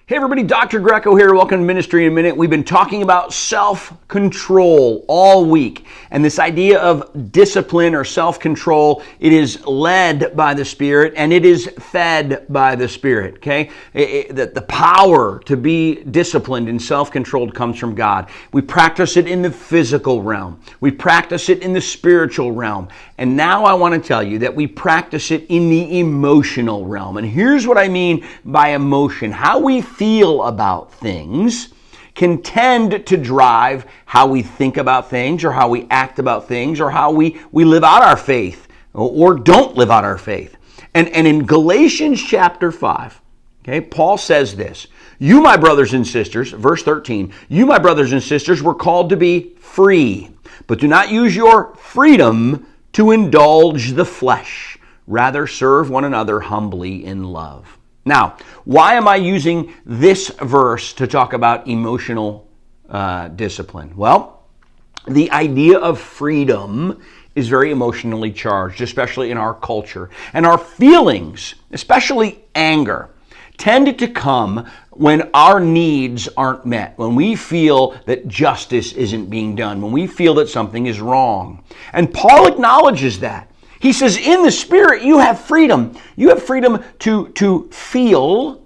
Hey everybody, Dr. Greco here. Welcome to Ministry in a Minute. We've been talking about self-control all week. And this idea of discipline or self-control, it is led by the Spirit and it is fed by the Spirit, okay? The power to be disciplined and self-controlled comes from God. We practice it in the physical realm. We practice it in the spiritual realm. And now I want to tell you that we practice it in the emotional realm. And here's what I mean by emotion. How we feel about things can tend to drive how we think about things or how we act about things or how we live out our faith or don't live out our faith. And in Galatians chapter 5, okay, Paul says this, "You, my brothers and sisters," verse 13, "you, my brothers and sisters, were called to be free, but do not use your freedom to indulge the flesh. Rather, serve one another humbly in love." Now, why am I using this verse to talk about emotional discipline? Well, the idea of freedom is very emotionally charged, especially in our culture. And our feelings, especially anger, tend to come when our needs aren't met, when we feel that justice isn't being done, when we feel that something is wrong. And Paul acknowledges that. He says, in the Spirit, you have freedom. You have freedom to feel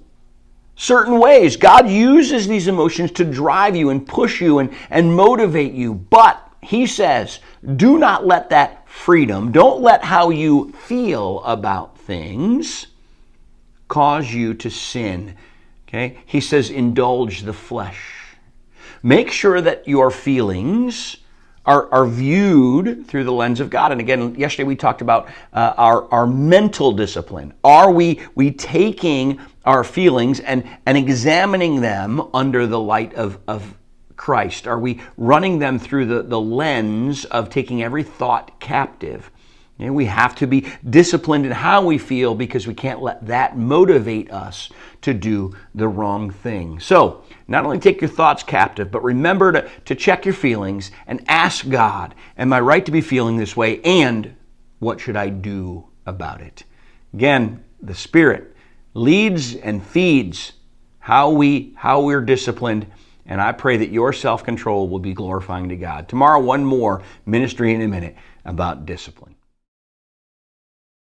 certain ways. God uses these emotions to drive you and push you and motivate you. But he says, do not let that freedom, don't let how you feel about things cause you to sin. Okay? He says, indulge the flesh. Make sure that your feelings are viewed through the lens of God. And again, yesterday we talked about our mental discipline. Are we taking our feelings and examining them under the light of Christ? Are we running them through the lens of taking every thought captive? And we have to be disciplined in how we feel because we can't let that motivate us to do the wrong thing. So, not only take your thoughts captive, but remember to check your feelings and ask God, am I right to be feeling this way? And what should I do about it? Again, the Spirit leads and feeds how we're disciplined. And I pray that your self-control will be glorifying to God. Tomorrow, one more Ministry in a Minute about discipline.